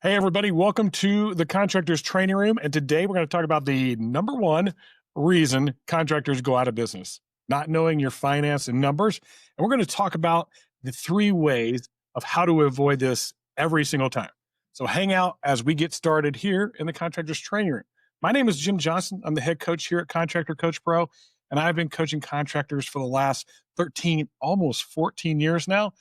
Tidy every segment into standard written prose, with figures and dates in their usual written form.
Hey, everybody, welcome to the Contractors Training Room. And today we're going to talk about the number one reason contractors go out of business, not knowing your finance and numbers. And we're going to talk about the three ways of how to avoid this every single time. So hang out as we get started here in the Contractors Training Room. My name is Jim Johnson. I'm the head coach here at Contractor Coachbro, and I've been coaching contractors for the last 13, almost 14 years now.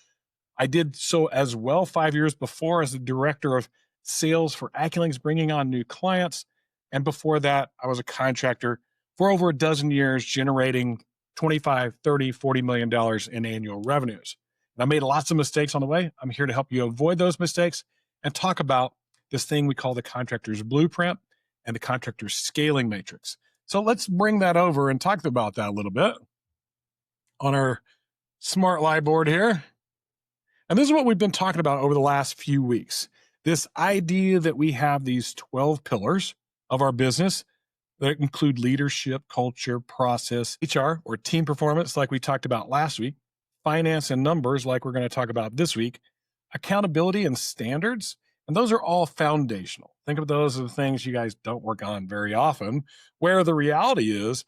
I did so as well 5 years before as the director of sales for Acculinks, bringing on new clients. And before that, I was a contractor for over a dozen years, generating 25, 30, $40 million in annual revenues. And I made lots of mistakes on the way. I'm here to help you avoid those mistakes and talk about this thing we call the contractor's blueprint and the contractor's scaling matrix. So let's bring that over and talk about that a little bit on our smart lie board here. And this is what we've been talking about over the last few weeks. This idea that we have these 12 pillars of our business that include leadership, culture, process, HR, or team performance, like we talked about last week, finance and numbers, like we're going to talk about this week, accountability and standards. And those are all foundational. Think of those as the things you guys don't work on very often, where the reality is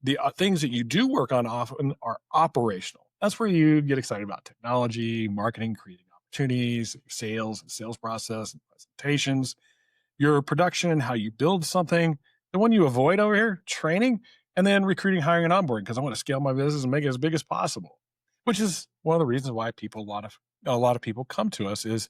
the things that you do work on often are operational. That's where you get excited about technology, marketing, creating opportunities, sales, sales process, and presentations, your production, how you build something. The one you avoid over here, training, and then recruiting, hiring, and onboarding, because I want to scale my business and make it as big as possible, which is one of the reasons why a lot of people come to us is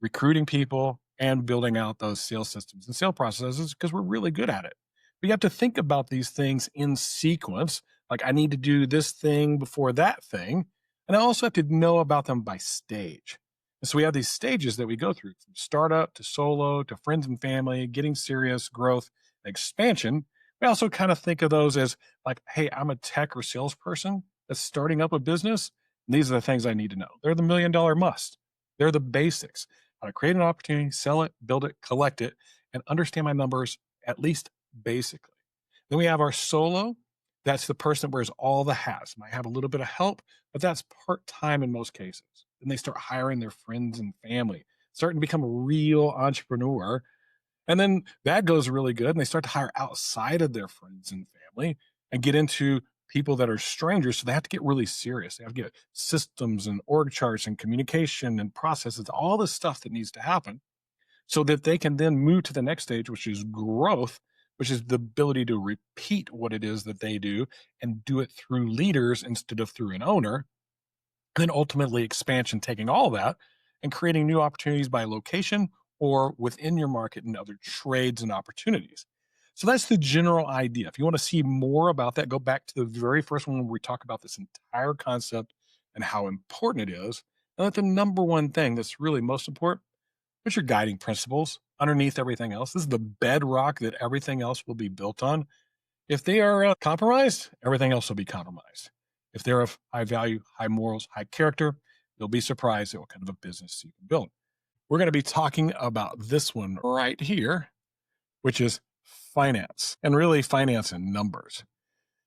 recruiting people and building out those sales systems and sales processes because we're really good at it. But you have to think about these things in sequence. Like, I need to do this thing before that thing. And I also have to know about them by stage. And so we have these stages that we go through, from startup to solo to friends and family, getting serious, growth, expansion. We also kind of think of those as like, hey, I'm a tech or salesperson that's starting up a business. And these are the things I need to know. They're the $1 million must. They're the basics. How to create an opportunity, sell it, build it, collect it, and understand my numbers at least basically. Then we have our solo. That's the person that wears all the hats. Might have a little bit of help, but that's part-time in most cases. Then they start hiring their friends and family, starting to become a real entrepreneur. And then that goes really good. And they start to hire outside of their friends and family and get into people that are strangers. So they have to get really serious. They have to get systems and org charts and communication and processes, all the stuff that needs to happen so that they can then move to the next stage, which is growth, which is the ability to repeat what it is that they do and do it through leaders instead of through an owner. And then ultimately expansion, taking all that and creating new opportunities by location or within your market and other trades and opportunities. So that's the general idea. If you want to see more about that, go back to the very first one where we talk about this entire concept and how important it is. And that the number one thing that's really most important, what's your guiding principles underneath everything else. This is the bedrock that everything else will be built on. If they are compromised, everything else will be compromised. If they're of high value, high morals, high character, you'll be surprised at what kind of a business you can build. We're going to be talking about this one right here, which is finance, and really finance and numbers.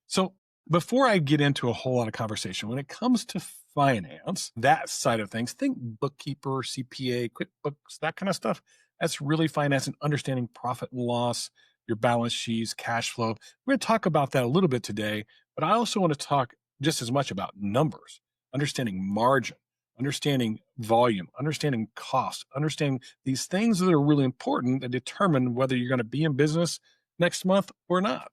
So before I get into a whole lot of conversation, when it comes to finance, that side of things, think bookkeeper, CPA, QuickBooks, that kind of stuff. That's really finance and understanding profit and loss, your balance sheets, cash flow. We're going to talk about that a little bit today, but I also want to talk just as much about numbers, understanding margin, understanding volume, understanding cost, understanding these things that are really important that determine whether you're going to be in business next month or not.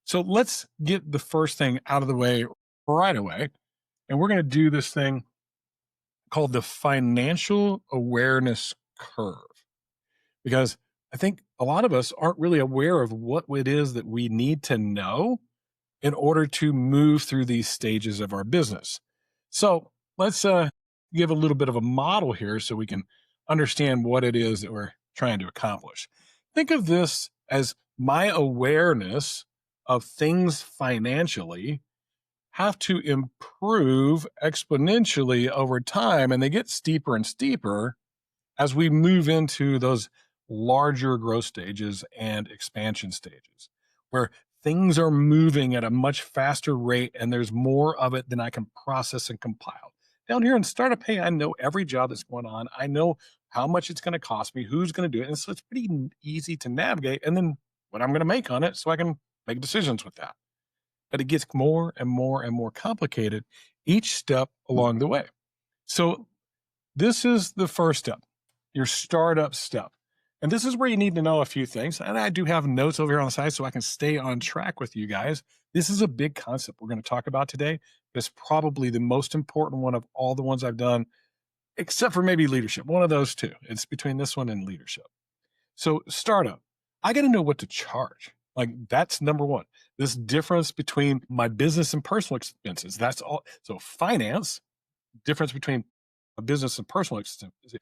So let's get the first thing out of the way right away. And we're going to do this thing called the financial awareness curve. Because I think a lot of us aren't really aware of what it is that we need to know in order to move through these stages of our business. So let's give a little bit of a model here so we can understand what it is that we're trying to accomplish. Think of this as my awareness of things financially have to improve exponentially over time, and they get steeper and steeper as we move into those larger growth stages and expansion stages, where things are moving at a much faster rate and there's more of it than I can process and compile. Down here in startup, hey, I know every job that's going on. I know how much it's going to cost me, who's going to do it. And so it's pretty easy to navigate, and then what I'm going to make on it so I can make decisions with that. But it gets more and more and more complicated each step along the way. So this is the first step, your startup step. And this is where you need to know a few things. And I do have notes over here on the side so I can stay on track with you guys. This is a big concept we're going to talk about today. It's probably the most important one of all the ones I've done, except for maybe leadership. One of those two. It's between this one and leadership. So startup, I got to know what to charge. Like that's number one. This difference between my business and personal expenses. That's all. So finance, difference between a business and personal expenses.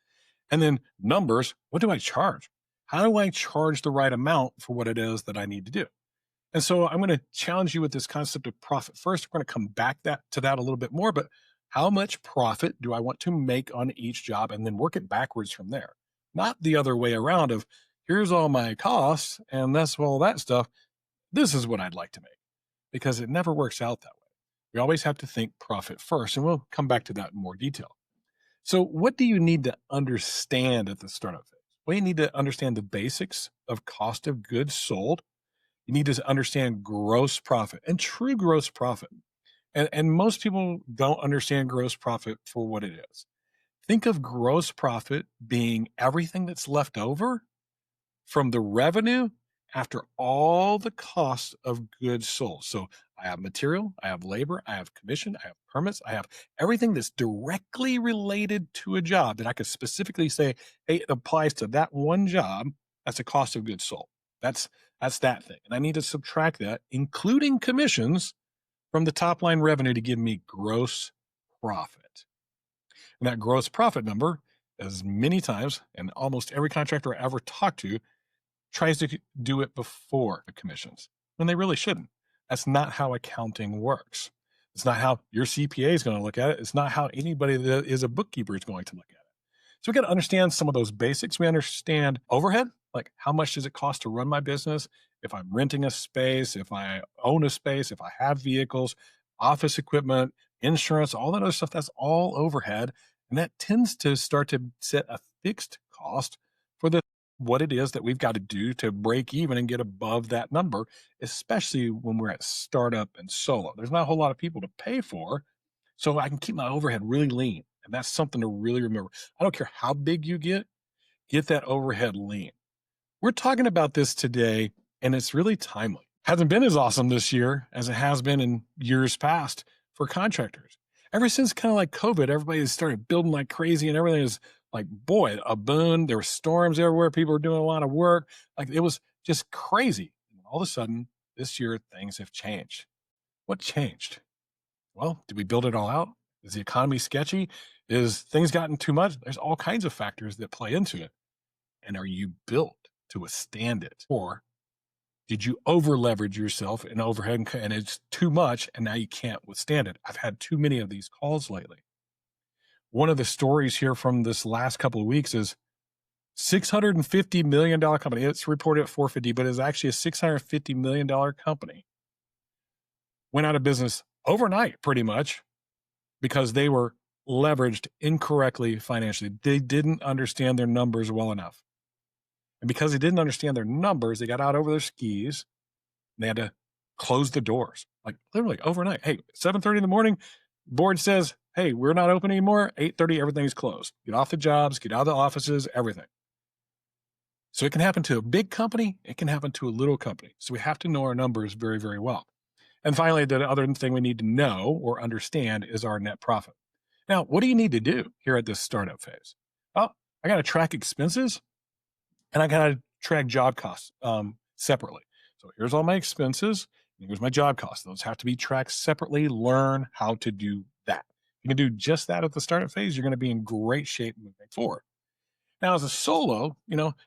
And then numbers, what do I charge? How do I charge the right amount for what it is that I need to do? And so I'm going to challenge you with this concept of profit first. We're going to come back to that a little bit more, but how much profit do I want to make on each job and then work it backwards from there? Not the other way around of here's all my costs and that's all that stuff. This is what I'd like to make, because it never works out that way. We always have to think profit first, and we'll come back to that in more detail. So what do you need to understand at the startup phase? Well, you need to understand the basics of cost of goods sold. You need to understand gross profit and true gross profit. And most people don't understand gross profit for what it is. Think of gross profit being everything that's left over from the revenue after all the costs of goods sold. So I have material, I have labor, I have commission, I have permits, I have everything that's directly related to a job that I could specifically say, hey, it applies to that one job. That's a cost of goods sold. That's that thing. And I need to subtract that, including commissions, from the top line revenue to give me gross profit. And that gross profit number, as many times, and almost every contractor I ever talked to tries to do it before the commissions when they really shouldn't. That's not how accounting works. It's not how your CPA is going to look at it. It's not how anybody that is a bookkeeper is going to look at it. So we got to understand some of those basics. We understand overhead, like how much does it cost to run my business? If I'm renting a space, if I own a space, if I have vehicles, office equipment, insurance, all that other stuff, that's all overhead. And that tends to start to set a fixed cost for what it is that we've got to do to break even and get above that number, especially when we're at startup and solo. There's not a whole lot of people to pay for, so I can keep my overhead really lean. And that's something to really remember. I don't care how big you get that overhead lean. We're talking about this today, and it's really timely. Hasn't been as awesome this year as it has been in years past for contractors. Ever since kind of like COVID, everybody started building like crazy and everything is like, boy, a boon. There were storms everywhere. People were doing a lot of work. Like it was just crazy. And all of a sudden, this year, things have changed. What changed? Well, did we build it all out? Is the economy sketchy? Is things gotten too much? There's all kinds of factors that play into it. And are you built to withstand it? Or did you over leverage yourself in overhead and it's too much and now you can't withstand it? I've had too many of these calls lately. One of the stories here from this last couple of weeks is $650 million company. It's reported at 450, but it's actually a $650 million company. Went out of business overnight, pretty much, because they were leveraged incorrectly financially. They didn't understand their numbers well enough. And because they didn't understand their numbers, they got out over their skis. And they had to close the doors, like literally overnight. Hey, 7:30 in the morning, board says, hey, we're not open anymore. 8:30, everything's closed. Get off the jobs, get out of the offices, everything. So it can happen to a big company. It can happen to a little company. So we have to know our numbers very, very well. And finally, the other thing we need to know or understand is our net profit. Now, what do you need to do here at this startup phase? Well, I got to track expenses and I got to track job costs separately. So here's all my expenses. And here's my job costs. Those have to be tracked separately. Learn how to do that. You can do just that at the startup phase. You're going to be in great shape moving forward. Now, as a solo,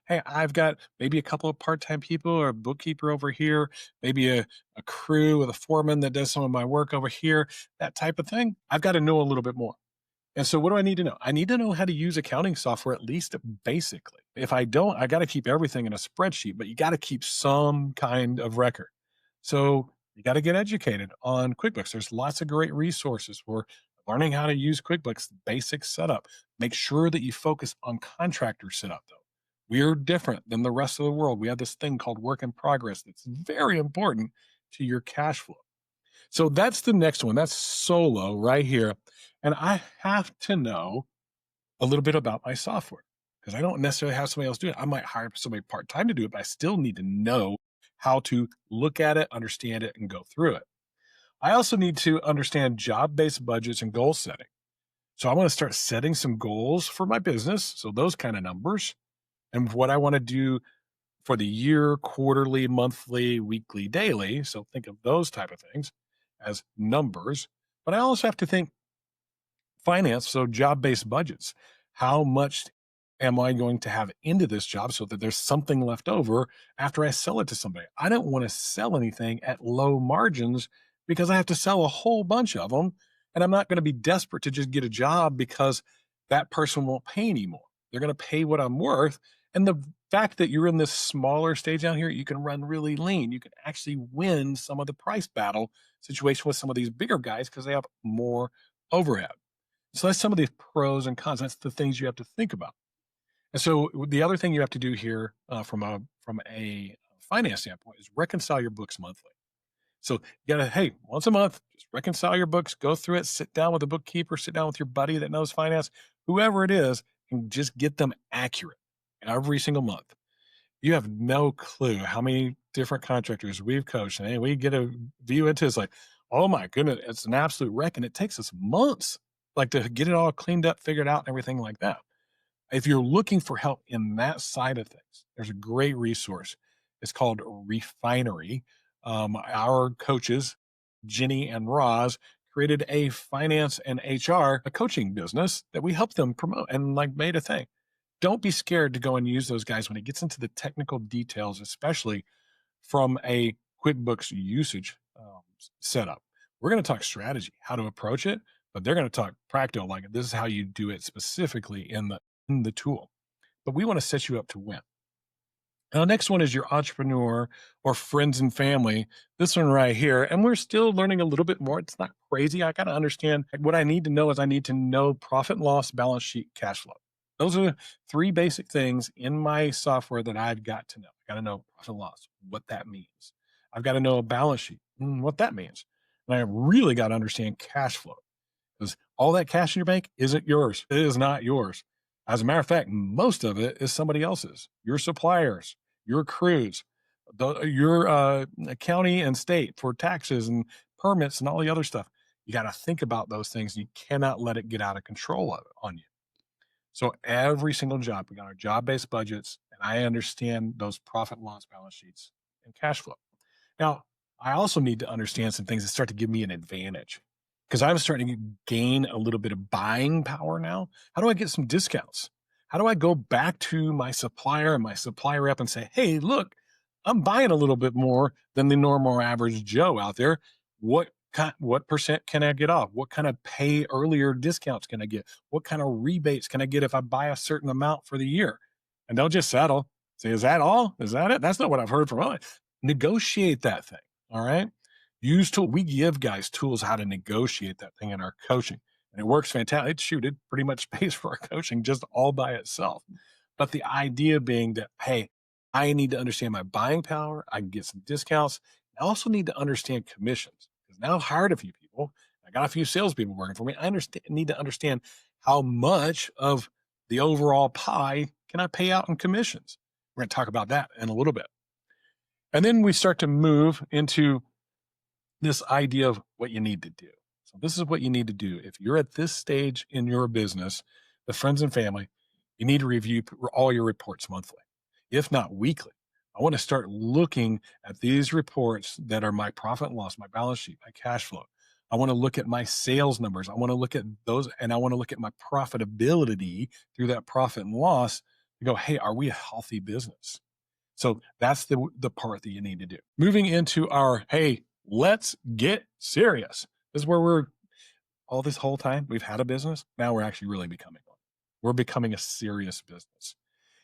hey, I've got maybe a couple of part-time people or a bookkeeper over here, maybe a crew with a foreman that does some of my work over here, that type of thing. I've got to know a little bit more. And so what do I need to know? I need to know how to use accounting software, at least basically. If I don't, I got to keep everything in a spreadsheet, but you got to keep some kind of record. So you got to get educated on QuickBooks. There's lots of great resources for learning how to use QuickBooks, basic setup. Make sure that you focus on contractor setup, though. We're different than the rest of the world. We have this thing called work in progress that's very important to your cash flow. So that's the next one. That's solo right here. And I have to know a little bit about my software because I don't necessarily have somebody else do it. I might hire somebody part time to do it, but I still need to know how to look at it, understand it, and go through it. I also need to understand job based budgets and goal setting. So I want to start setting some goals for my business. So those kind of numbers and what I want to do for the year, quarterly, monthly, weekly, daily. So think of those type of things as numbers. But I also have to think finance, so job-based budgets. How much am I going to have into this job so that there's something left over after I sell it to somebody? I don't want to sell anything at low margins because I have to sell a whole bunch of them. And I'm not going to be desperate to just get a job because that person won't pay anymore. They're going to pay what I'm worth. And the fact that you're in this smaller stage down here, you can run really lean. You can actually win some of the price battle situation with some of these bigger guys because they have more overhead. So that's some of the pros and cons. That's the things you have to think about. And so the other thing you have to do here from a finance standpoint is reconcile your books monthly. So you gotta, hey, once a month, just reconcile your books, go through it, sit down with a bookkeeper, sit down with your buddy that knows finance, whoever it is, and just get them accurate every single month. You have no clue how many different contractors we've coached, and we get a view into it's like, oh my goodness, it's an absolute wreck, and it takes us months, like to get it all cleaned up, figured out, and everything like that. If you're looking for help in that side of things, there's a great resource. It's called Refinery. Our coaches, Jenny and Roz, created a finance and HR a coaching business that we help them promote and like made a thing. Don't be scared to go and use those guys when it gets into the technical details, especially from a QuickBooks usage setup. We're going to talk strategy, how to approach it, but they're going to talk practical, like this is how you do it specifically in the tool. But we want to set you up to win. Now, next one is your entrepreneur or friends and family. This one right here. And we're still learning a little bit more. It's not crazy. I got to understand what I need to know is I need to know profit and loss, balance sheet, cash flow. Those are three basic things in my software that I've got to know. I got to know profit and loss, what that means. I've got to know a balance sheet, what that means. And I really got to understand cash flow because all that cash in your bank isn't yours. It is not yours. As a matter of fact, most of it is somebody else's, your suppliers, your crews, your county and state for taxes and permits and all the other stuff. You got to think about those things. You cannot let it get out of control on you. So every single job, we got our job-based budgets, and I understand those profit and loss balance sheets and cash flow. Now, I also need to understand some things that start to give me an advantage because I'm starting to gain a little bit of buying power now. How do I get some discounts? How do I go back to my supplier and my supplier rep and say, hey, look, I'm buying a little bit more than the normal average Joe out there. What percent can I get off? What kind of pay earlier discounts can I get? What kind of rebates can I get if I buy a certain amount for the year? And don't just settle. Say, is that all? Is that it? That's not what I've heard from others. Negotiate that thing. All right. Use tool. We give guys tools how to negotiate that thing in our coaching. And it works fantastic. It pretty much pays for our coaching just all by itself. But the idea being that, hey, I need to understand my buying power. I can get some discounts. I also need to understand commissions. Now I've hired a few people. I got a few salespeople working for me. I need to understand how much of the overall pie can I pay out in commissions. We're going to talk about that in a little bit. And then we start to move into this idea of what you need to do. So this is what you need to do. If you're at this stage in your business, the friends and family, you need to review all your reports monthly, if not weekly. I want to start looking at these reports that are my profit and loss, my balance sheet, my cash flow. I want to look at my sales numbers. I want to look at those, and I want to look at my profitability through that profit and loss to go, hey, are we a healthy business? So that's the part that you need to do. Moving into our, hey, let's get serious. This is where we're all this whole time we've had a business. Now we're actually really becoming one. We're becoming a serious business.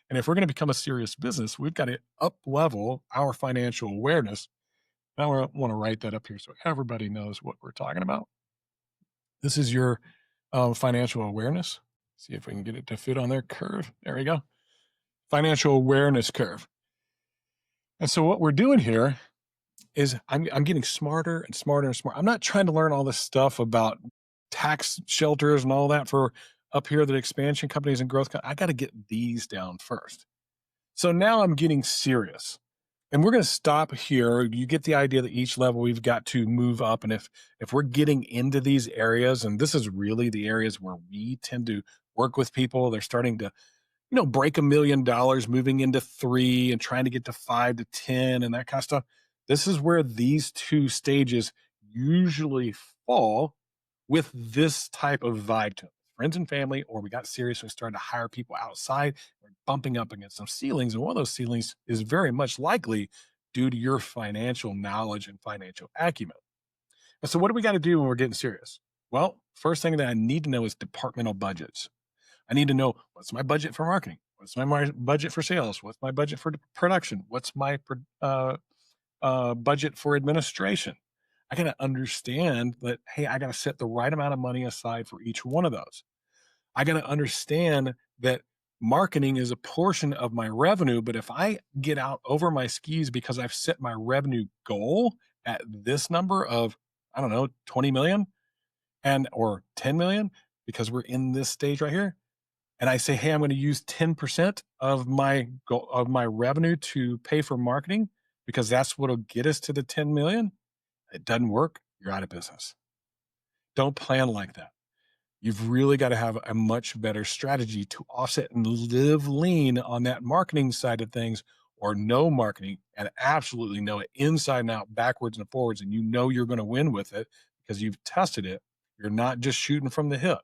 And if we're going to become a serious business, we've got to up level our financial awareness. Now I want to write that up here so everybody knows what we're talking about. This is your financial awareness. See if we can get it to fit on their curve. There we go. Financial awareness curve. And so what we're doing here is I'm getting smarter and smarter and smarter. I'm not trying to learn all this stuff about tax shelters and all that for up here, the expansion companies and growth. I got to get these down first. So now I'm getting serious. And we're going to stop here. You get the idea that each level we've got to move up. And if we're getting into these areas, and this is really the areas where we tend to work with people, they're starting to, break $1 million, moving into 3 and trying to get to 5 to 10 and that kind of stuff. This is where these two stages usually fall with this type of vibe to them. Friends and family, or we got serious and we started to hire people outside. We're bumping up against some ceilings. And one of those ceilings is very much likely due to your financial knowledge and financial acumen. And so what do we got to do when we're getting serious? Well, first thing that I need to know is departmental budgets. I need to know, what's my budget for marketing? What's my budget for sales? What's my budget for production? What's my budget for administration? I got to understand that, hey, I got to set the right amount of money aside for each one of those. I got to understand that marketing is a portion of my revenue, but if I get out over my skis because I've set my revenue goal at this number of, I don't know, 20 million or 10 million, because we're in this stage right here, and I say, hey, I'm going to use 10% of my revenue to pay for marketing because that's what'll get us to the 10 million. It doesn't work. You're out of business. Don't plan like that. You've really got to have a much better strategy to offset and live lean on that marketing side of things, or no marketing and absolutely know it inside and out, backwards and forwards. And you're going to win with it because you've tested it. You're not just shooting from the hip.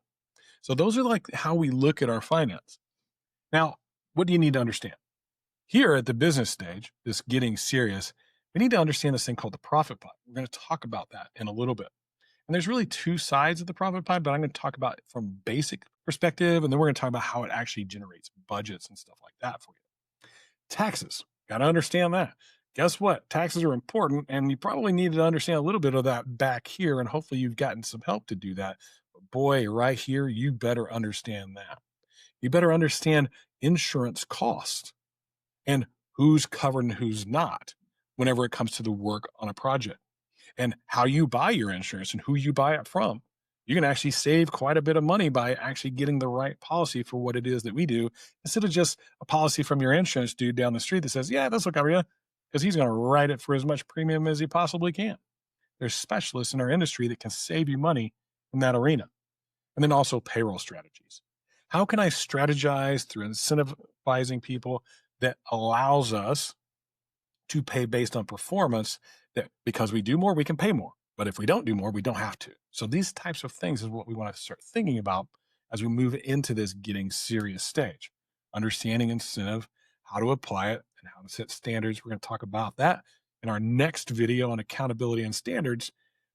So those are like how we look at our finance. Now, what do you need to understand? Here at the business stage, this getting serious, we need to understand this thing called the profit pie. We're going to talk about that in a little bit. And there's really two sides of the profit pie, but I'm going to talk about it from basic perspective, and then we're going to talk about how it actually generates budgets and stuff like that for you. Taxes, got to understand that. Guess what? Taxes are important, and you probably need to understand a little bit of that back here, and hopefully you've gotten some help to do that. But boy, right here, you better understand that. You better understand insurance costs and who's covered and who's not whenever it comes to the work on a project, and how you buy your insurance and who you buy it from. You can actually save quite a bit of money by actually getting the right policy for what it is that we do, instead of just a policy from your insurance dude down the street that says, yeah, this will cover you, because he's going to write it for as much premium as he possibly can. There's specialists in our industry that can save you money in that arena. And then also payroll strategies. How can I strategize through incentivizing people that allows us to pay based on performance, that because we do more, we can pay more. But if we don't do more, we don't have to. So these types of things is what we want to start thinking about as we move into this getting serious stage. Understanding incentive, how to apply it, and how to set standards. We're going to talk about that in our next video on accountability and standards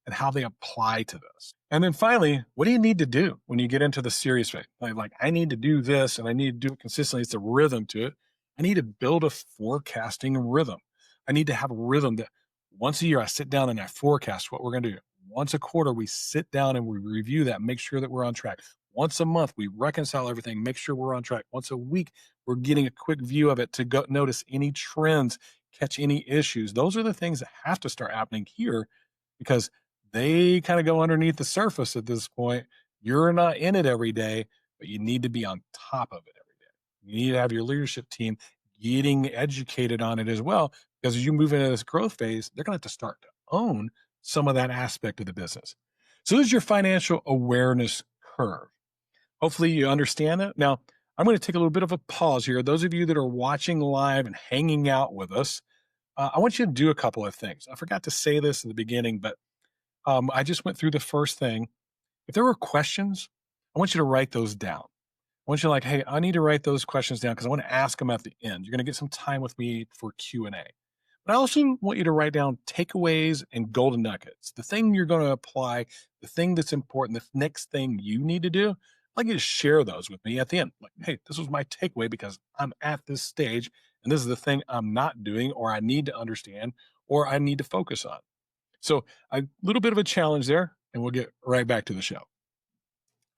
and how they apply to this. And then finally, what do you need to do when you get into the serious phase? Like I need to do this and I need to do it consistently. It's a rhythm to it. I need to build a forecasting rhythm. I need to have a rhythm that once a year I sit down and I forecast what we're going to do. Once a quarter, we sit down and we review that, make sure that we're on track. Once a month, we reconcile everything, make sure we're on track. Once a week, we're getting a quick view of it to go notice any trends, catch any issues. Those are the things that have to start happening here, because they kind of go underneath the surface at this point. You're not in it every day, but you need to be on top of it every day. You need to have your leadership team getting educated on it as well, because as you move into this growth phase, they're going to have to start to own some of that aspect of the business. So this is your financial awareness curve. Hopefully you understand that. Now, I'm going to take a little bit of a pause here. Those of you that are watching live and hanging out with us, I want you to do a couple of things. I forgot to say this in the beginning, but I just went through the first thing. If there were questions, I want you to write those down. I want you to hey, I need to write those questions down because I want to ask them at the end. You're going to get some time with me for Q&A. But I also want you to write down takeaways and golden nuggets, the thing you're going to apply, the thing that's important, the next thing you need to do. I'd like you to share those with me at the end. Hey, this was my takeaway because I'm at this stage and this is the thing I'm not doing, or I need to understand, or I need to focus on. So a little bit of a challenge there, and we'll get right back to the show.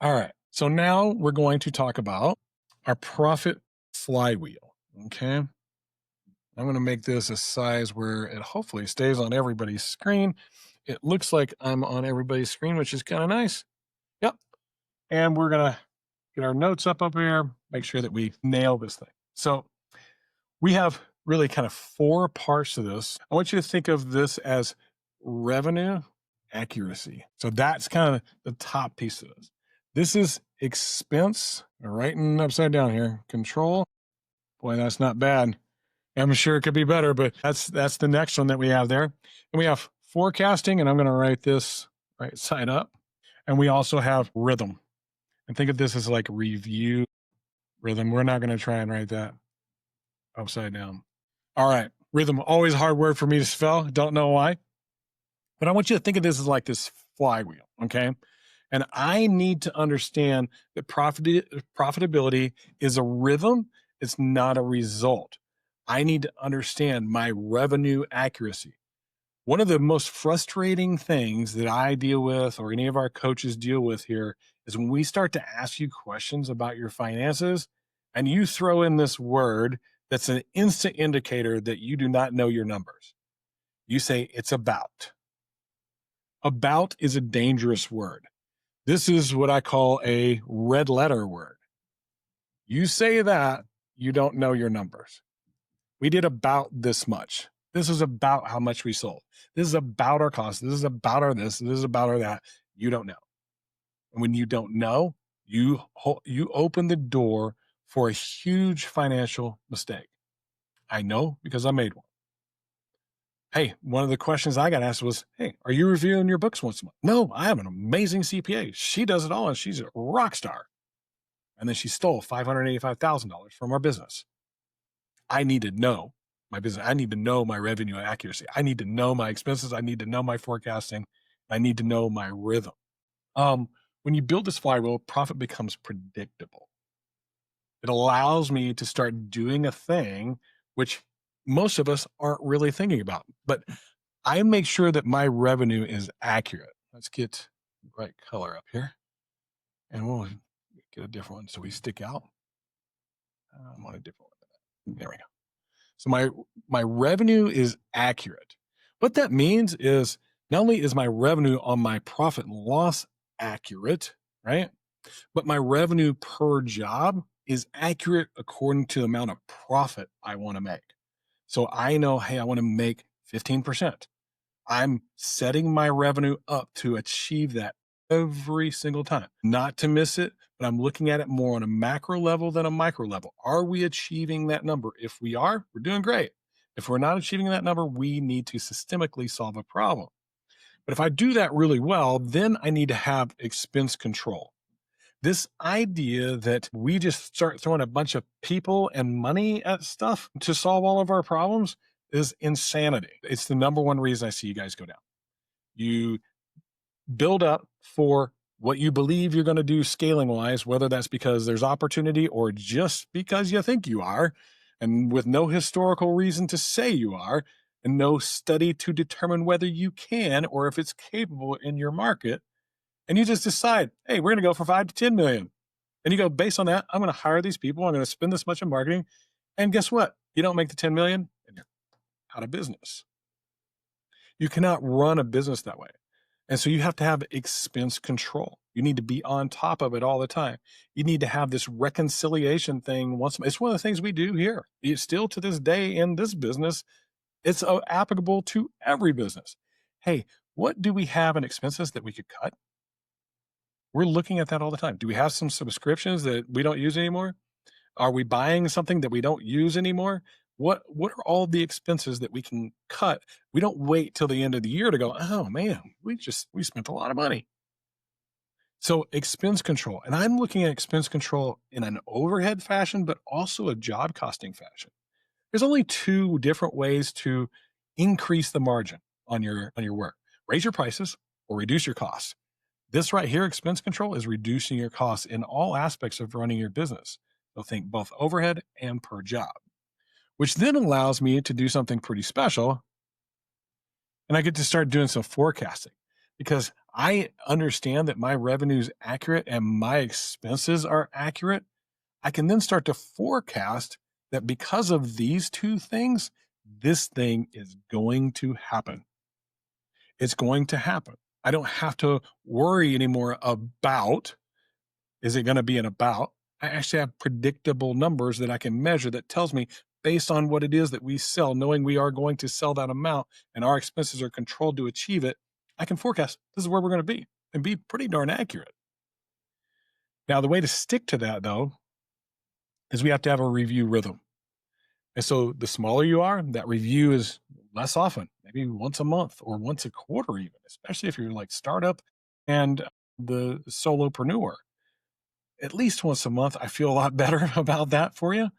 All right. So now we're going to talk about our profit flywheel. Okay. I'm going to make this a size where it hopefully stays on everybody's screen. It looks like I'm on everybody's screen, which is kind of nice. Yep. And we're going to get our notes up here, make sure that we nail this thing. So we have really kind of four parts to this. I want you to think of this as revenue accuracy. So that's kind of the top piece of this. This is expense, writing upside down here, control. Boy, that's not bad. I'm sure it could be better, but that's the next one that we have there. And we have forecasting, and I'm going to write this right side up. And we also have rhythm. And think of this as like review rhythm. We're not going to try and write that upside down. All right. Rhythm, always a hard word for me to spell. Don't know why. But I want you to think of this as like this flywheel, okay? And I need to understand that profitability is a rhythm. It's not a result. I need to understand my revenue accuracy. One of the most frustrating things that I deal with, or any of our coaches deal with here, is when we start to ask you questions about your finances and you throw in this word that's an instant indicator that you do not know your numbers. You say it's about. About is a dangerous word. This is what I call a red letter word. You say that, you don't know your numbers. We did about this much. This is about how much we sold. This is about our costs. This is about our this. This is about our that. You don't know. And when you don't know, you open the door for a huge financial mistake. I know because I made one. Hey, one of the questions I got asked was, hey, are you reviewing your books once a month? No, I have an amazing CPA. She does it all and she's a rock star. And then she stole $585,000 from our business. I need to know my business. I need to know my revenue accuracy. I need to know my expenses. I need to know my forecasting. I need to know my rhythm. When you build this flywheel, profit becomes predictable. It allows me to start doing a thing which most of us aren't really thinking about, but I make sure that my revenue is accurate. Let's get the right color up here and we'll get a different one so we stick out. I want a different one. There we go. So my revenue is accurate. What that means is not only is my revenue on my profit and loss accurate, right? But my revenue per job is accurate according to the amount of profit I want to make. So I know, hey, I want to make 15%. I'm setting my revenue up to achieve that every single time, not to miss it, but I'm looking at it more on a macro level than a micro level. Are we achieving that number? If we are, we're doing great. If we're not achieving that number, we need to systemically solve a problem. But if I do that really well, then I need to have expense control. This idea that we just start throwing a bunch of people and money at stuff to solve all of our problems is insanity. It's the number one reason I see you guys go down. You build up for what you believe you're going to do scaling wise, whether that's because there's opportunity or just because you think you are, and with no historical reason to say you are, and no study to determine whether you can or if it's capable in your market. And you just decide, hey, we're going to go for 5 to 10 million. And you go, based on that, I'm going to hire these people. I'm going to spend this much in marketing. And guess what? You don't make the 10 million and you're out of business. You cannot run a business that way. And so you have to have expense control. You need to be on top of it all the time. You need to have this reconciliation thing once. It's one of the things we do here. It's still to this day in this business, it's applicable to every business. Hey, what do we have in expenses that we could cut? We're looking at that all the time. Do we have some subscriptions that we don't use anymore? Are we buying something that we don't use anymore? What are all the expenses that we can cut? We don't wait till the end of the year to go, oh man, we spent a lot of money. So expense control. And I'm looking at expense control in an overhead fashion, but also a job costing fashion. There's only two different ways to increase the margin on your work. Raise your prices or reduce your costs. This right here, expense control, is reducing your costs in all aspects of running your business. So think both overhead and per job, which then allows me to do something pretty special. And I get to start doing some forecasting because I understand that my revenue is accurate and my expenses are accurate, I can then start to forecast that because of these two things, this thing is going to happen. It's going to happen. I don't have to worry anymore about, is it going to be an about? I actually have predictable numbers that I can measure that tells me based on what it is that we sell, knowing we are going to sell that amount and our expenses are controlled to achieve it, I can forecast this is where we're going to be and be pretty darn accurate. Now, the way to stick to that, though, is we have to have a review rhythm. And so the smaller you are, that review is less often, maybe once a month or once a quarter, even, especially if you're like startup and the solopreneur. At least once a month, I feel a lot better about that for you.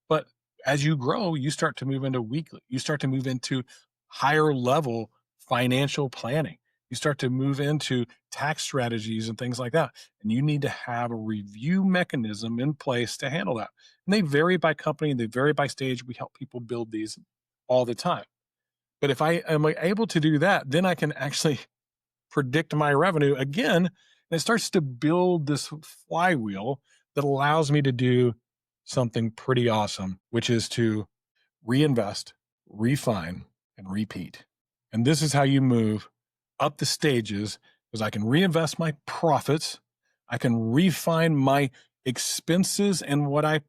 But as you grow, you start to move into weekly, you start to move into higher level financial planning. You start to move into tax strategies and things like that. And you need to have a review mechanism in place to handle that. And they vary by company, they vary by stage. We help people build these all the time. But if I am able to do that, then I can actually predict my revenue again. And it starts to build this flywheel that allows me to do something pretty awesome, which is to reinvest, refine, and repeat. And this is how you move up the stages, because I can reinvest my profits, I can refine my expenses and what I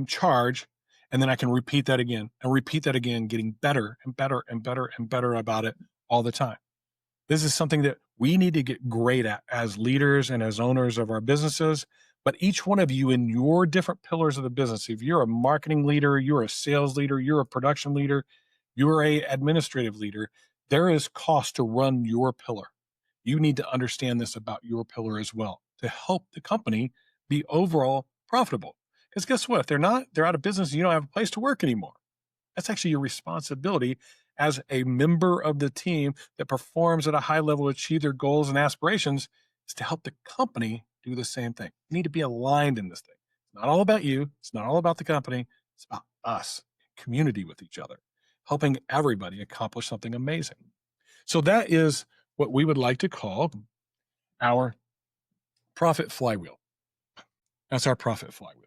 charge, and then I can repeat that again and repeat that again, getting better and better and better and better about it all the time. This is something that we need to get great at as leaders and as owners of our businesses. But each one of you in your different pillars of the business, if you're a marketing leader, you're a sales leader, you're a production leader, you're a administrative leader, there is cost to run your pillar. You need to understand this about your pillar as well to help the company be overall profitable. Because guess what? If they're not, they're out of business and you don't have a place to work anymore. That's actually your responsibility as a member of the team that performs at a high level, achieve their goals and aspirations, is to help the company do the same thing. You need to be aligned in this thing. It's not all about you. It's not all about the company. It's about us, community with each other, helping everybody accomplish something amazing. So that is what we would like to call our profit flywheel. That's our profit flywheel.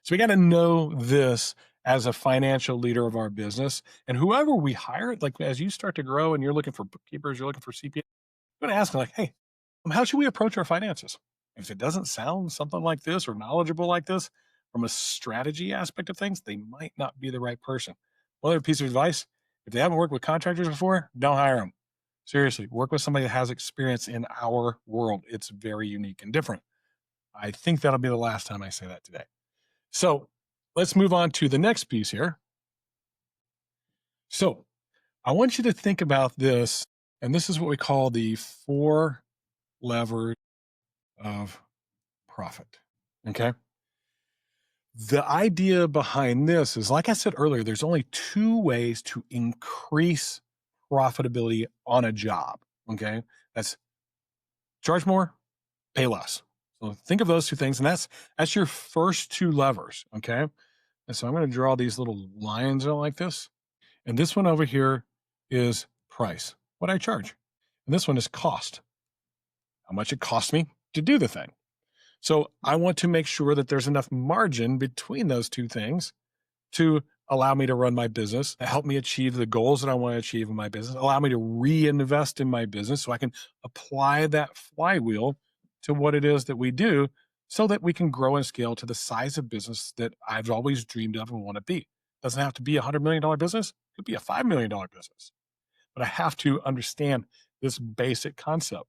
So we got to know this as a financial leader of our business. And whoever we hire, like as you start to grow and you're looking for bookkeepers, you're looking for CPAs, you're going to ask them like, hey, how should we approach our finances? If it doesn't sound something like this or knowledgeable like this from a strategy aspect of things, they might not be the right person. One other piece of advice, if they haven't worked with contractors before, don't hire them. Seriously, work with somebody that has experience in our world. It's very unique and different. I think that'll be the last time I say that today. So let's move on to the next piece here. So I want you to think about this, and this is what we call the 4 levers of profit. Okay. The idea behind this is, like I said earlier, there's only 2 ways to increase profitability on a job. Okay. That's charge more, pay less. So think of those 2 things, and that's your first 2 levers. Okay. And so I'm going to draw these little lines out like this. And this one over here is price, what I charge. And this one is cost, how much it costs me to do the thing. So I want to make sure that there's enough margin between those 2 things to allow me to run my business, to help me achieve the goals that I want to achieve in my business, allow me to reinvest in my business so I can apply that flywheel to what it is that we do so that we can grow and scale to the size of business that I've always dreamed of and want to be. Doesn't have to be a $100 million business. It could be a $5 million business. But I have to understand this basic concept.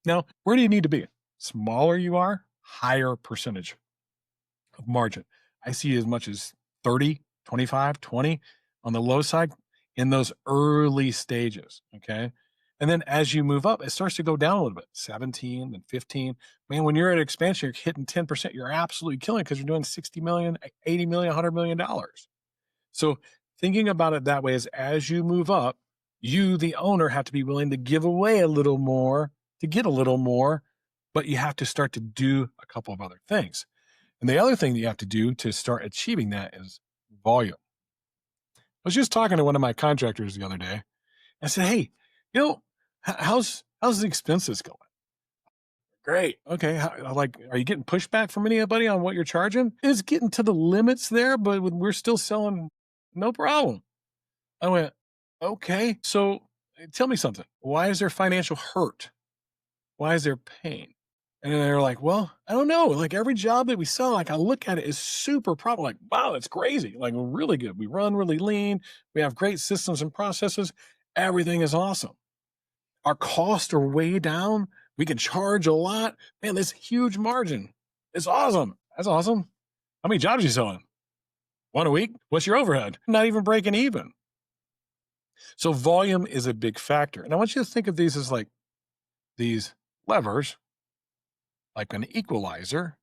Now, where do you need to be? Smaller you are, higher percentage of margin. I see as much as 30, 25, 20 on the low side in those early stages. Okay. And then as you move up, it starts to go down a little bit, 17 and 15. Man, when you're at expansion, you're hitting 10%, you're absolutely killing it because you're doing 60 million, 80 million, $100 million. So thinking about it that way is as you move up, you, the owner, have to be willing to give away a little more to get a little more, but you have to start to do a couple of other things. And the other thing that you have to do to start achieving that is volume. I was just talking to one of my contractors the other day. I said, hey, how's the expenses going? Great. Okay. Like, are you getting pushback from anybody on what you're charging? It's getting to the limits there, but we're still selling, no problem. I went, okay. So tell me something. Why is there financial hurt? Why is there pain? And then they're like, well, I don't know. Like every job that we sell, like I look at it is super profitable. Like, wow, it's crazy. Like we're really good. We run really lean. We have great systems and processes. Everything is awesome. Our costs are way down. We can charge a lot. Man, this huge margin. It's awesome. That's awesome. How many jobs are you selling? One a week? What's your overhead? Not even breaking even. So volume is a big factor. And I want you to think of these as like these levers, like an equalizer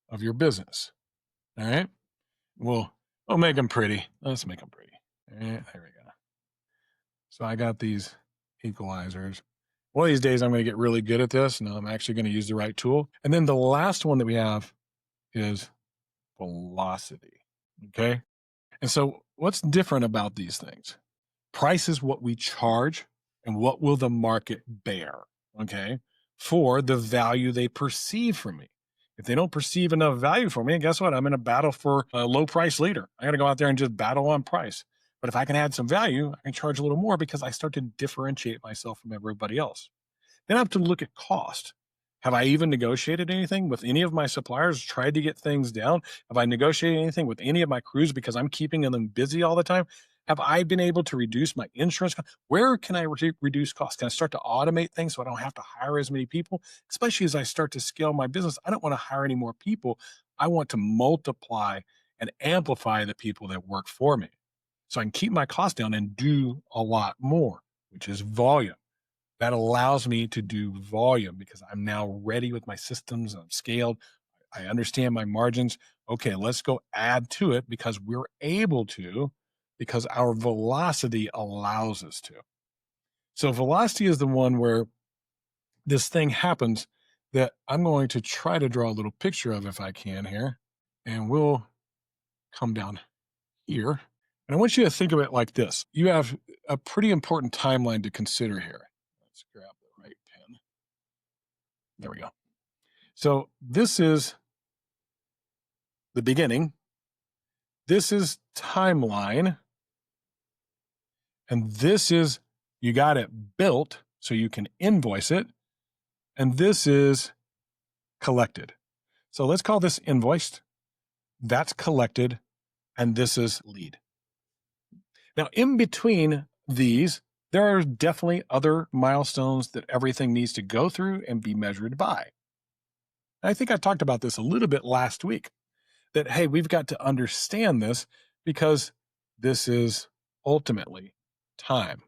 of your business. All right. We'll make them pretty. Let's make them pretty. All right, there we go. So I got these equalizers. One of these days, I'm going to get really good at this. And I'm actually going to use the right tool. And then the last one that we have is velocity. Okay. And so what's different about these things? Price is what we charge and what will the market bear, okay, for the value they perceive from me. If they don't perceive enough value for me, guess what? I'm in a battle for a low price leader. I got to go out there and just battle on price. But if I can add some value, I can charge a little more because I start to differentiate myself from everybody else. Then I have to look at cost. Have I even negotiated anything with any of my suppliers, tried to get things down? Have I negotiated anything with any of my crews because I'm keeping them busy all the time? Have I been able to reduce my insurance? Where can I reduce costs? Can I start to automate things so I don't have to hire as many people? Especially as I start to scale my business, I don't want to hire any more people. I want to multiply and amplify the people that work for me so I can keep my costs down and do a lot more, which is volume. That allows me to do volume because I'm now ready with my systems. I'm scaled. I understand my margins. Okay, let's go add to it because we're able to, because our velocity allows us to. So velocity is the one where this thing happens that I'm going to try to draw a little picture of if I can here. And we'll come down here. And I want you to think of it like this. You have a pretty important timeline to consider here. Let's grab the right pen. There we go. So this is the beginning. This is timeline. And this is, you got it built so you can invoice it. And this is collected. So let's call this invoiced. That's collected. And this is lead. Now, in between these, there are definitely other milestones that everything needs to go through and be measured by. I think I talked about this a little bit last week, that, hey, we've got to understand this because this is ultimately time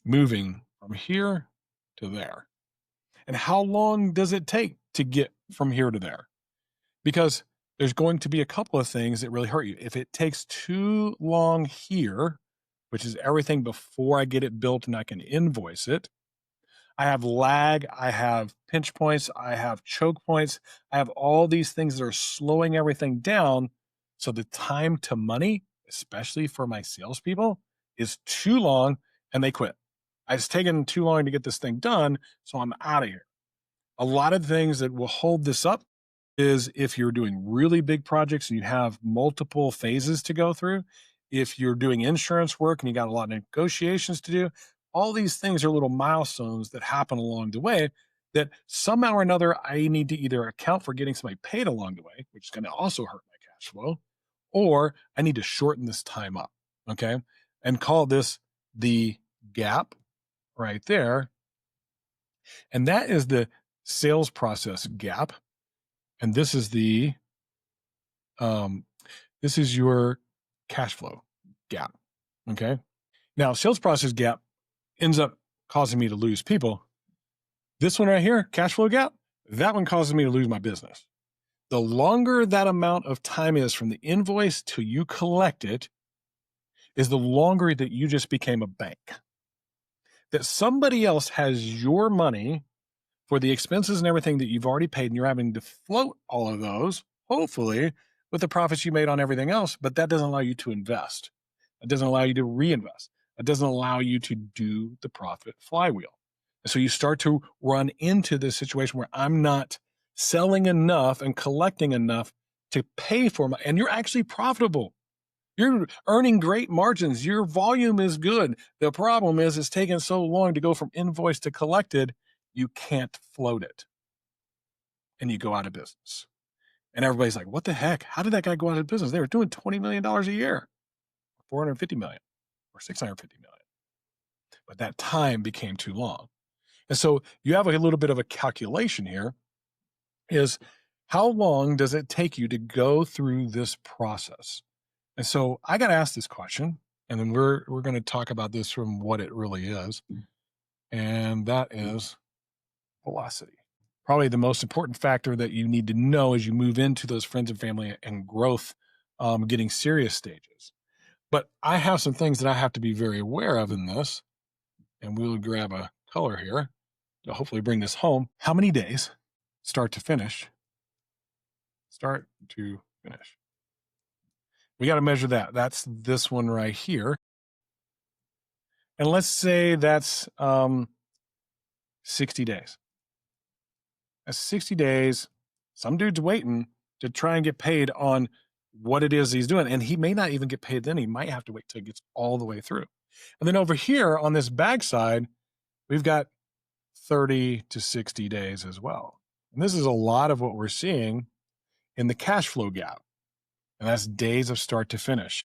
moving from here to there. And how long does it take to get from here to there? Because there's going to be a couple of things that really hurt you. If it takes too long here, which is everything before I get it built and I can invoice it, I have lag, I have pinch points, I have choke points, I have all these things that are slowing everything down. So the time to money, especially for my salespeople, is too long and they quit. It's taken too long to get this thing done, so I'm out of here. A lot of things that will hold this up is if you're doing really big projects and you have multiple phases to go through, if you're doing insurance work and you got a lot of negotiations to do, all these things are little milestones that happen along the way that somehow or another I need to either account for getting somebody paid along the way, which is going to also hurt my cash flow, or I need to shorten this time up, okay? And call this the gap right there. And that is the sales process gap. And this is the, this is your cash flow gap. Okay. Now, sales process gap ends up causing me to lose people. This one right here, cash flow gap, that one causes me to lose my business. The longer that amount of time is from the invoice till you collect it is the longer that you just became a bank. That somebody else has your money for the expenses and everything that you've already paid, and you're having to float all of those, hopefully, with the profits you made on everything else, but that doesn't allow you to invest. It doesn't allow you to reinvest. It doesn't allow you to do the profit flywheel. So you start to run into this situation where I'm not selling enough and collecting enough to pay for my, and you're actually profitable. You're earning great margins. Your volume is good. The problem is it's taking so long to go from invoice to collected, you can't float it. And you go out of business. And everybody's like, what the heck? How did that guy go out of business? They were doing $20 million a year, 450 million or 650 million. But that time became too long. And so you have a little bit of a calculation here is how long does it take you to go through this process? And so I got asked this question, and then we're going to talk about this from what it really is. And that is velocity. Probably the most important factor that you need to know as you move into those friends and family and growth, getting serious stages. But I have some things that I have to be very aware of in this, and we'll grab a color here to hopefully bring this home. How many days, start to finish? Start to finish. We got to measure that. That's this one right here. And let's say that's 60 days. That's 60 days. Some dude's waiting to try and get paid on what it is he's doing. And he may not even get paid then. He might have to wait till it gets all the way through. And then over here on this bag side, we've got 30 to 60 days as well. And this is a lot of what we're seeing in the cash flow gap. And that's days of start to finish.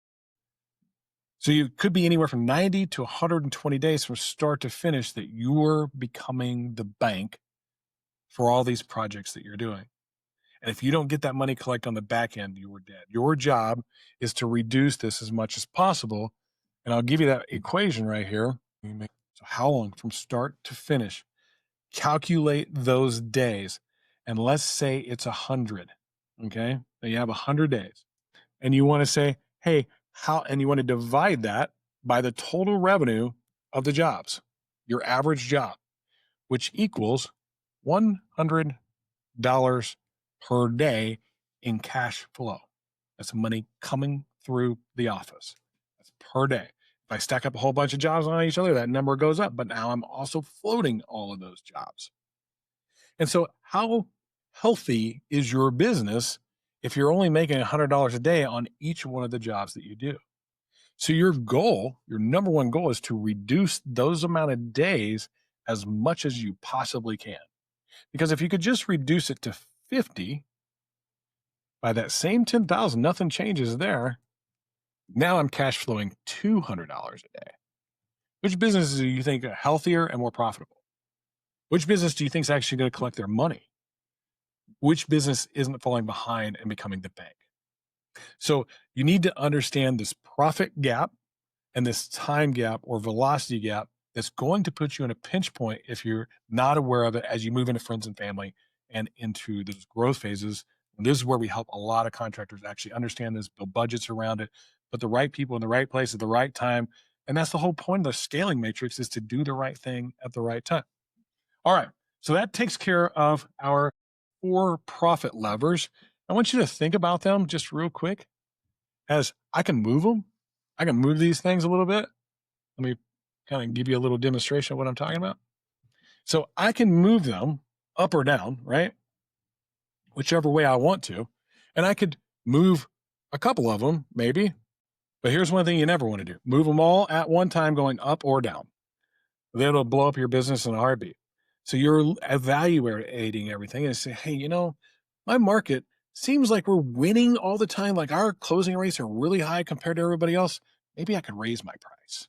So you could be anywhere from 90 to 120 days from start to finish that you're becoming the bank for all these projects that you're doing. And if you don't get that money collected on the back end, you were dead. Your job is to reduce this as much as possible. And I'll give you that equation right here. So how long from start to finish? Calculate those days. And let's say it's 100. Okay. Now you have 100 days. And you want to say, hey, and you want to divide that by the total revenue of the jobs, your average job, which equals $100 per day in cash flow. That's money coming through the office. That's per day. If I stack up a whole bunch of jobs on each other, that number goes up, but now I'm also floating all of those jobs. And so how healthy is your business if you're only making $100 a day on each one of the jobs that you do? So your goal, your number one goal, is to reduce those amount of days as much as you possibly can. Because if you could just reduce it to 50 by that same 10,000, nothing changes there. Now I'm cash flowing $200 a day. Which businesses do you think are healthier and more profitable? Which business do you think is actually going to collect their money? Which business isn't falling behind and becoming the bank? So you need to understand this profit gap and this time gap or velocity gap that's going to put you in a pinch point if you're not aware of it as you move into friends and family and into those growth phases. And this is where we help a lot of contractors actually understand this, build budgets around it, put the right people in the right place at the right time. And that's the whole point of the scaling matrix, is to do the right thing at the right time. All right. So that takes care of our 4 profit levers. I want you to think about them just real quick as I can move them. I can move these things a little bit. Let me kind of give you a little demonstration of what I'm talking about. So I can move them up or down, right? Whichever way I want to. And I could move a couple of them, maybe. But here's one thing you never want to do. Move them all at one time going up or down. That'll blow up your business in a heartbeat. So you're evaluating everything and say, hey, my market seems like we're winning all the time. Like our closing rates are really high compared to everybody else. Maybe I could raise my price.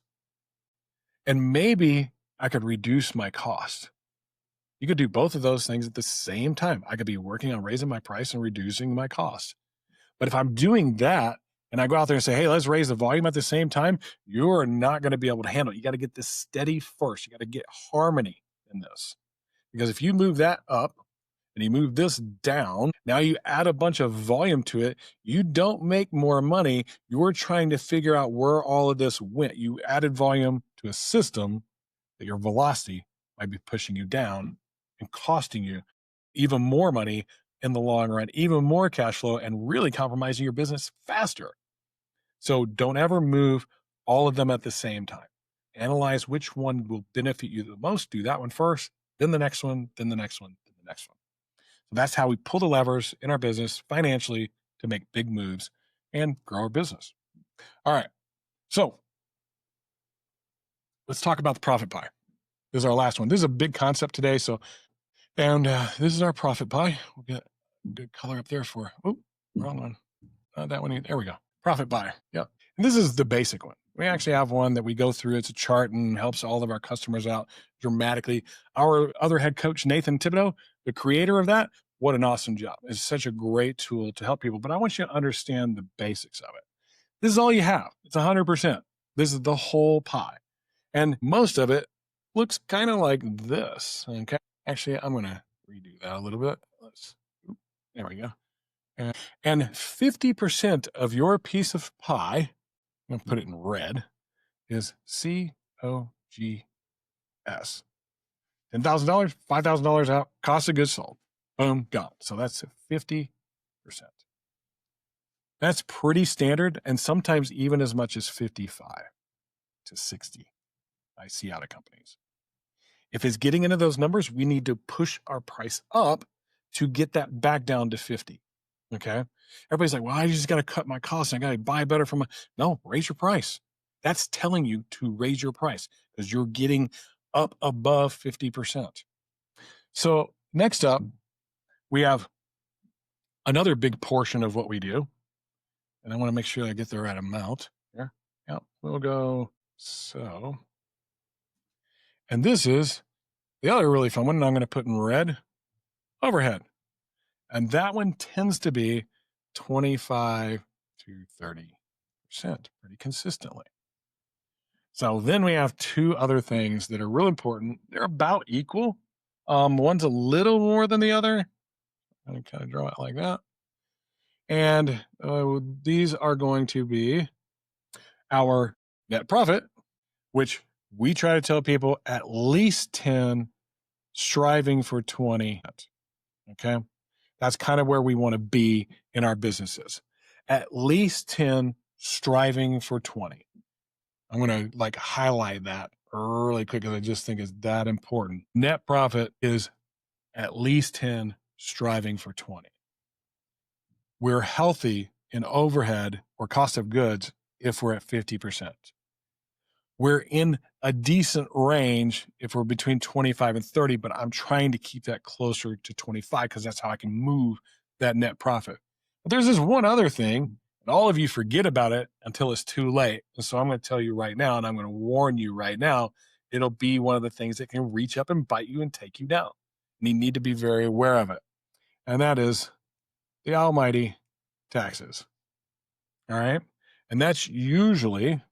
And maybe I could reduce my cost. You could do both of those things at the same time. I could be working on raising my price and reducing my cost. But if I'm doing that and I go out there and say, hey, let's raise the volume at the same time, you're not going to be able to handle it. You got to get this steady first. You got to get harmony in this. Because if you move that up and you move this down, now you add a bunch of volume to it, you don't make more money. You're trying to figure out where all of this went. You added volume to a system that your velocity might be pushing you down and costing you even more money in the long run, even more cash flow, and really compromising your business faster. So don't ever move all of them at the same time. analyze which one will benefit you the most, do that one first, then the next one, then the next one, then the next one. So that's how we pull the levers in our business financially to make big moves and grow our business. All right. So let's talk about the profit pie. This is our last one. This is a big concept today. This is our profit pie. We'll get a good color up there for, wrong one. Not that one either. There we go. Profit pie. Yep. And this is the basic one. We actually have one that we go through. It's a chart and helps all of our customers out dramatically. Our other head coach, Nathan Thibodeau, the creator of that, what an awesome job. It's such a great tool to help people. But I want you to understand the basics of it. This is all you have. It's 100%. This is the whole pie. And most of it looks kind of like this. Okay. Actually, I'm going to redo that a little bit. There we go. And 50% of your piece of pie, I'm going to put it in red, is COGS. $10,000, $5,000 out, cost of goods sold. Boom, gone. So that's 50%. That's pretty standard, and sometimes even as much as 55 to 60 I see out of companies. If it's getting into those numbers, we need to push our price up to get that back down to 50. Okay. Everybody's like, well, I just got to cut my costs. I got to buy better from no, raise your price. That's telling you to raise your price because you're getting up above 50%. So next up, we have another big portion of what we do. And I want to make sure I get the right amount here. Yeah, we'll go so. And this is the other really fun one. And I'm going to put in red, overhead. And that one tends to be 25 to 30% pretty consistently. So then we have two other things that are real important. They're about equal. One's a little more than the other. I'm going to kind of draw it like that. And these are going to be our net profit, which we try to tell people at least 10, striving for 20. Okay. That's kind of where we want to be in our businesses. At least 10, striving for 20. I'm going to highlight that really quick because I just think it's that important. Net profit is at least 10, striving for 20. We're healthy in overhead or cost of goods if we're at 50%. We're in a decent range if we're between 25 and 30, but I'm trying to keep that closer to 25 because that's how I can move that net profit. But there's this one other thing, and all of you forget about it until it's too late. And so I'm going to tell you right now, and I'm going to warn you right now, it'll be one of the things that can reach up and bite you and take you down. And you need to be very aware of it. And that is the almighty taxes. All right. And that's usually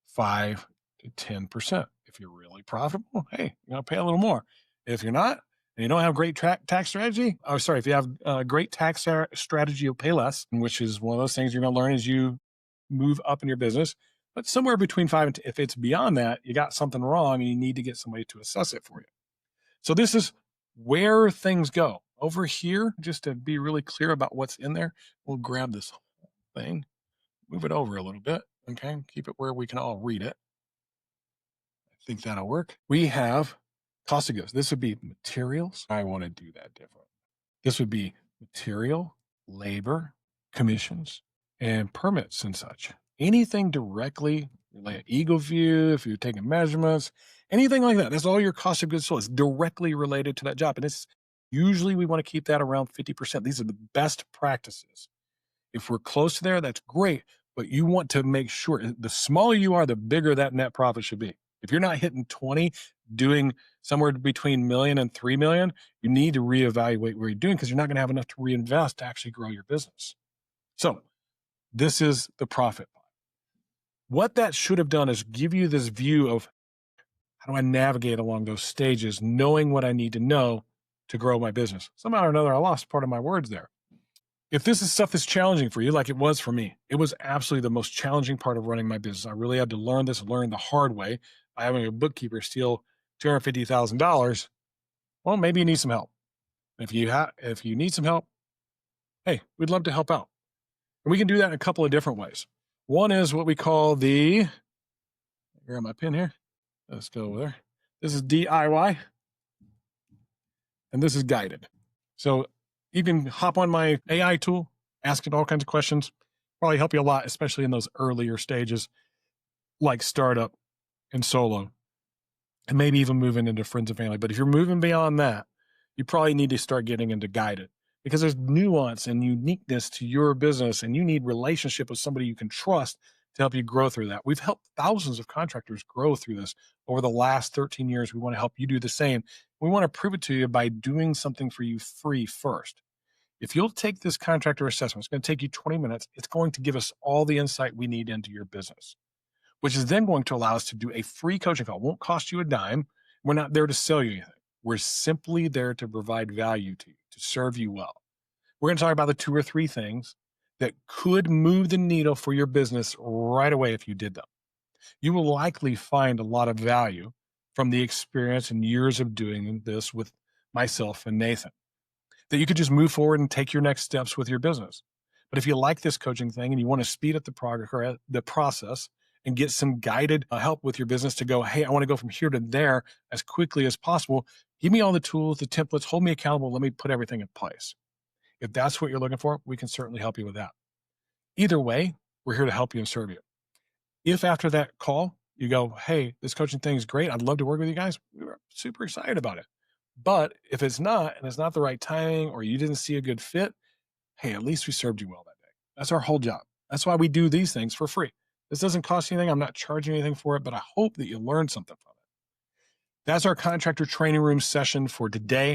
5 to 10%. If you're really profitable, hey, you're going to pay a little more. If you're not, and you don't have a great tax strategy, if you have a great tax strategy, you'll pay less, which is one of those things you're going to learn as you move up in your business. But somewhere between 5 and 10, if it's beyond that, you got something wrong and you need to get somebody to assess it for you. So this is where things go. Over here, just to be really clear about what's in there, we'll grab this whole thing, move it over a little bit, okay? Keep it where we can all read it. I think that'll work. We have cost of goods. This would be materials. I want to do that different. This would be material, labor, commissions, and permits and such. Anything directly related, Eagle View, if you're taking measurements, anything like that. That's all your cost of goods sold. It's directly related to that job. And it's usually we want to keep that around 50%. These are the best practices. If we're close to there, that's great. But you want to make sure the smaller you are, the bigger that net profit should be. If you're not hitting 20, doing somewhere between $1 million and $3 million, you need to reevaluate what you're doing because you're not going to have enough to reinvest to actually grow your business. So this is the profit. What that should have done is give you this view of how do I navigate along those stages, knowing what I need to know to grow my business. Somehow or another, I lost part of my words there. If this is stuff that's challenging for you, like it was for me, it was absolutely the most challenging part of running my business. I really had to learn the hard way by having a bookkeeper steal $250,000. Well, maybe you need some help. If you need some help, hey, we'd love to help out. And we can do that in a couple of different ways. One is what we call the, Grab my pen here. Let's go over there. This is DIY, and this is guided. So you can hop on my AI tool, ask it all kinds of questions. Probably help you a lot, especially in those earlier stages, like startup and solo, and maybe even moving into friends and family. But if you're moving beyond that, you probably need to start getting into guided, because there's nuance and uniqueness to your business, and you need relationship with somebody you can trust to help you grow through that. We've helped thousands of contractors grow through this over the last 13 years. We want to help you do the same. We want to prove it to you by doing something for you free first. If you'll take this contractor assessment, it's going to take you 20 minutes. It's going to give us all the insight we need into your business, which is then going to allow us to do a free coaching call. It won't cost you a dime. We're not there to sell you anything. We're simply there to provide value to you, to serve you well. We're going to talk about the 2 or 3 things that could move the needle for your business right away if you did them. You will likely find a lot of value from the experience and years of doing this with myself and Nathan, that you could just move forward and take your next steps with your business. But if you like this coaching thing and you want to speed up the process and get some guided help with your business to go, hey, I want to go from here to there as quickly as possible, give me all the tools, the templates, hold me accountable, let me put everything in place. If that's what you're looking for, we can certainly help you with that. Either way, we're here to help you and serve you. If after that call, you go, hey, this coaching thing is great, I'd love to work with you guys, we're super excited about it. But if it's not, and it's not the right timing, or you didn't see a good fit, hey, at least we served you well that day. That's our whole job. That's why we do these things for free. This doesn't cost you anything. I'm not charging anything for it, but I hope that you learned something from it. That's our contractor training room session for today.